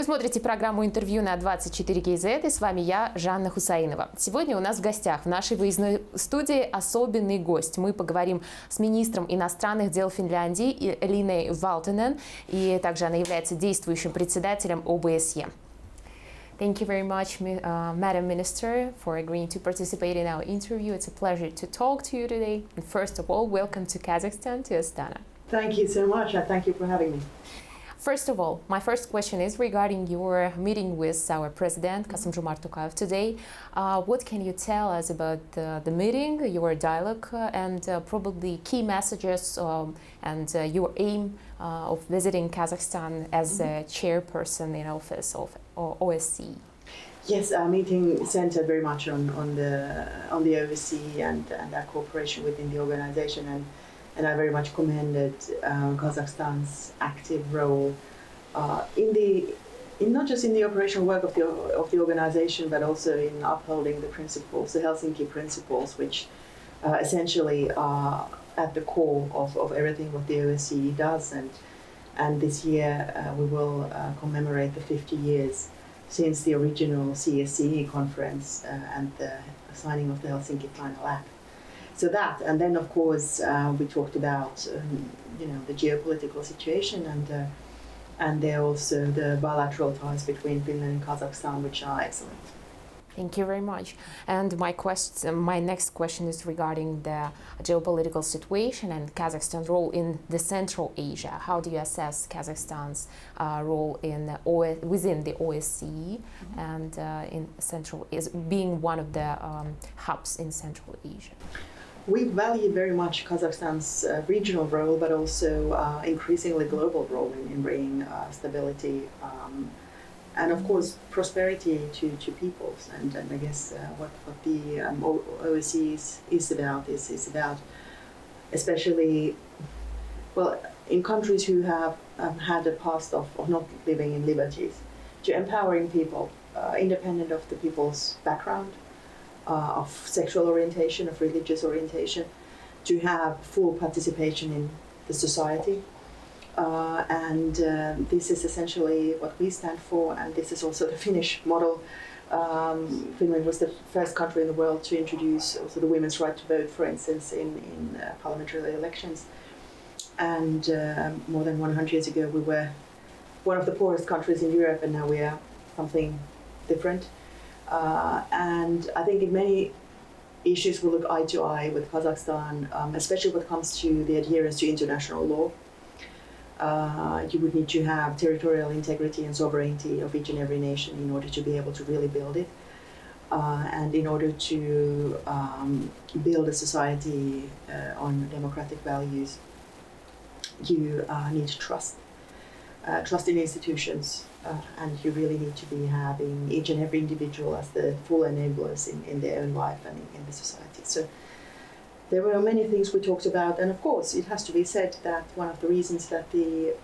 Вы смотрите программу интервью на 24 ГЗ, и с вами я, Жанна Хусаинова. Сегодня у нас в гостях в нашей выездной студии особенный гость. Мы поговорим с министром иностранных дел Финляндии Элиной Valtonen, и также она является действующим председателем ОБСЕ. Thank you very much, Madam Minister, for agreeing to participate in our interview. It's a pleasure to talk to you today. And first of all, welcome to Kazakhstan, to Astana. Thank you so much, and thank you for having me. First of all, my first question is regarding your meeting with our President, Kassym-Jomart Tokayev, today. What can you tell us about the meeting, your dialogue, and probably key messages and your aim of visiting Kazakhstan as a Chairperson-in-Office of OSCE? Yes, our meeting centered very much on the OSCE and our cooperation within the organization, and I very much commended Kazakhstan's active role in not just in the operational work of the organization, but also in upholding the principles, the Helsinki principles, which essentially are at the core of everything what the OSCE does. And this year we will commemorate the 50 years since the original CSCE conference and the signing of the Helsinki Final Act. So that, and then of course we talked about the geopolitical situation and there also the bilateral ties between Finland and Kazakhstan, which are excellent. Thank you very much. And my next question is regarding the geopolitical situation and Kazakhstan's role in the Central Asia. How do you assess Kazakhstan's role within the OSCE and in Central, being one of the hubs in Central Asia? We value very much Kazakhstan's regional role, but also increasingly global role in bringing stability and, of course, prosperity to peoples. And I guess what the OSCE is about especially, well, in countries who have had a past of not living in liberties, to empowering people, independent of the people's background, of sexual orientation, of religious orientation, to have full participation in the society. And this is essentially what we stand for, and this is also the Finnish model. Finland was the first country in the world to introduce also the women's right to vote, for instance, in parliamentary elections. And more than 100 years ago we were one of the poorest countries in Europe, and now we are something different. And I think in many issues we look eye to eye with Kazakhstan, especially when it comes to the adherence to international law. You would need to have territorial integrity and sovereignty of each and every nation in order to be able to really build it. And in order to build a society on democratic values, you need trust. Trust in institutions, and you really need to be having each and every individual as the full enablers in their own life and in the society. So there were many things we talked about, and of course it has to be said that one of the reasons that the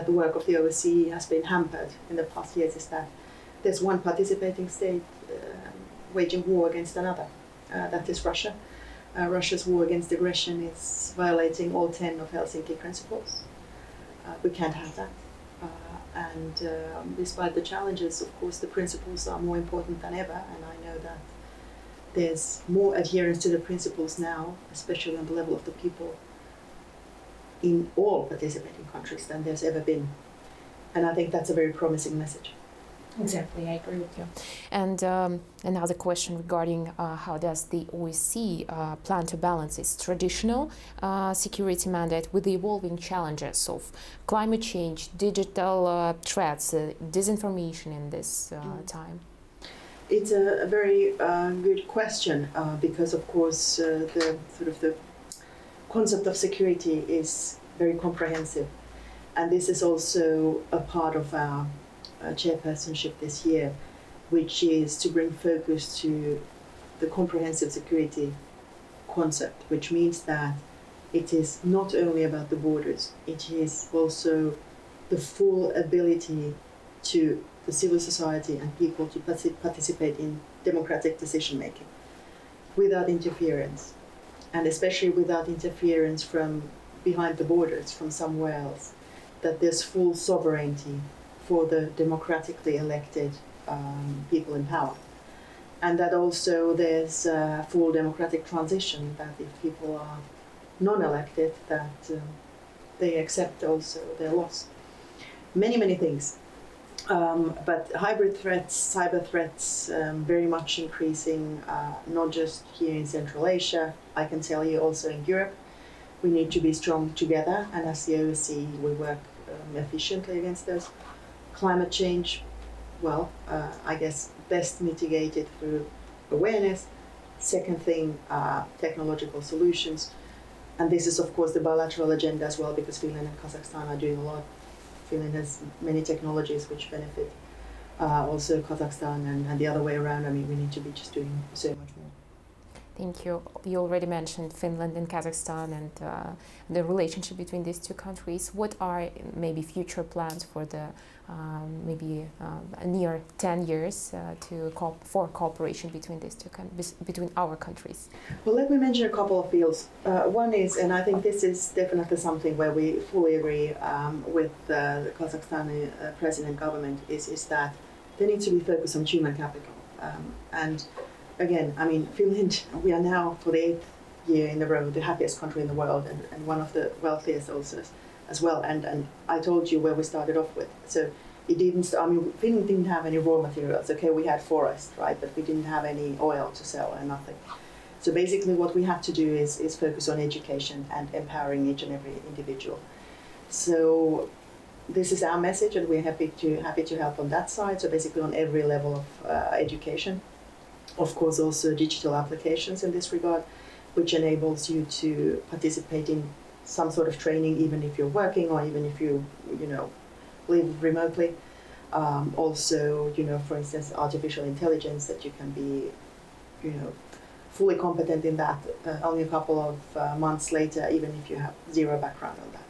work of the OSCE has been hampered in the past years is that there's one participating state waging war against another. That is Russia. Russia's war against aggression is violating all 10 of Helsinki principles. We can't have that. And despite the challenges, of course, the principles are more important than ever, and I know that there's more adherence to the principles now, especially on the level of the people in all participating countries than there's ever been. And I think that's a very promising message. Exactly, I agree with you. And another question regarding how does the OSCE plan to balance its traditional security mandate with the evolving challenges of climate change, digital threats, disinformation in this time? It's a very good question because, of course, the concept of security is very comprehensive, and this is also a part of our chairpersonship this year, which is to bring focus to the comprehensive security concept, which means that it is not only about the borders, it is also the full ability to the civil society and people to participate in democratic decision making without interference, and especially without interference from behind the borders, from somewhere else, that there's full sovereignty, for the democratically elected people in power. And that also there's a full democratic transition, that if people are non-elected, that they accept also their loss. Many things. But hybrid threats, cyber threats, very much increasing, not just here in Central Asia, I can tell you also in Europe. We need to be strong together, and as the OSCE we work efficiently against those. Climate change, well, I guess best mitigated through awareness. Second thing, technological solutions. And this is of course the bilateral agenda as well, because Finland and Kazakhstan are doing a lot. Finland has many technologies which benefit also Kazakhstan, and the other way around. I mean, we need to be just doing so much more. Thank you. You already mentioned Finland and Kazakhstan and the relationship between these two countries. What are maybe future plans for the near 10 years for cooperation between these two between our countries? Well, let me mention a couple of fields. One is, and I think this is definitely something where we fully agree with the Kazakhstani president government, is that there needs to be focus on human capital. And again, I mean, Finland, we are now for the 8th year in a row the happiest country in the world, and one of the wealthiest also as well. And I told you where we started off with. So it didn't, I mean, Finland didn't have any raw materials. Okay, we had forest, right? But we didn't have any oil to sell and nothing. So basically what we have to do is focus on education and empowering each and every individual. So this is our message, and we're happy to help on that side. So basically on every level of education. Of course, also digital applications in this regard, which enables you to participate in some sort of training, even if you're working or even if you live remotely. Also, for instance, artificial intelligence, that you can be, fully competent in that only a couple of months later, even if you have zero background on that.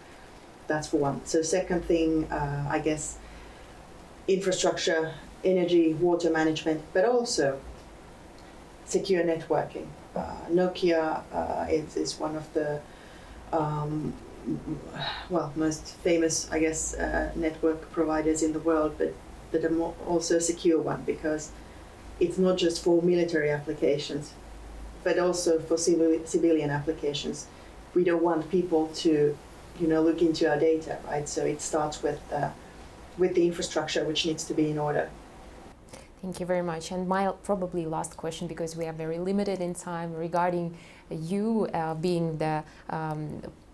That's for one. So second thing, I guess, infrastructure, energy, water management, but also secure networking. Nokia is one of the most famous, I guess, network providers in the world, but also a secure one, because it's not just for military applications, but also for civilian applications. We don't want people to, look into our data, right? So it starts with the infrastructure, which needs to be in order. Thank you very much. And my probably last question, because we are very limited in time, regarding you being the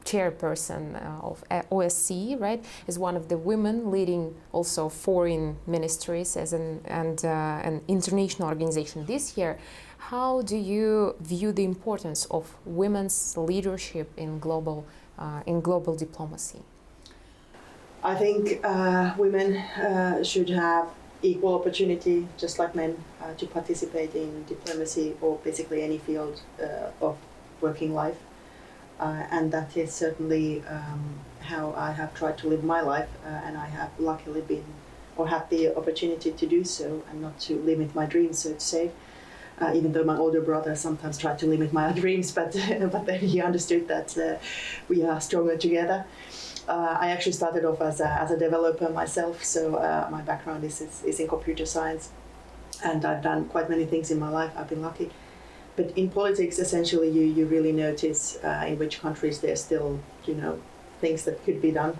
chairperson of OSCE, right, as one of the women leading also foreign ministries as an international organization this year. How do you view the importance of women's leadership in global diplomacy? I think women should have equal opportunity, just like men, to participate in diplomacy or basically any field of working life. And that is certainly how I have tried to live my life, and I have luckily had the opportunity to do so, and not to limit my dreams, so to say. Even though my older brother sometimes tried to limit my dreams, but then he understood that we are stronger together. I actually started off as a developer myself, so my background is in computer science, and I've done quite many things in my life. I've been lucky. But in politics, essentially, you really notice in which countries there's still, things that could be done.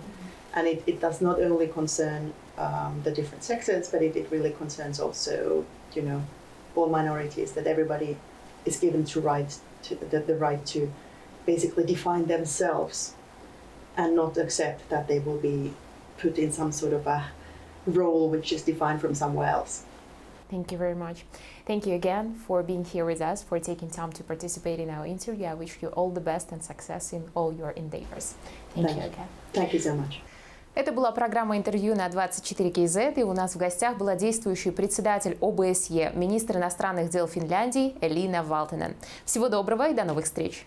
And it does not only concern the different sexes, but it really concerns also, all minorities, that everybody is given the right to basically define themselves and not accept that they will be put in some sort of a role which is defined from somewhere else. Thank you very much. Thank you again for being here with us, for taking time to participate in our interview. I wish you all the best and success in all your endeavors. Thank you again. Thank you so much. Это была программа интервью на 24 КЗ, и у нас в гостях была действующий председатель ОБСЕ, министр иностранных дел Финляндии Элина Valtonen. Всего доброго и до новых встреч!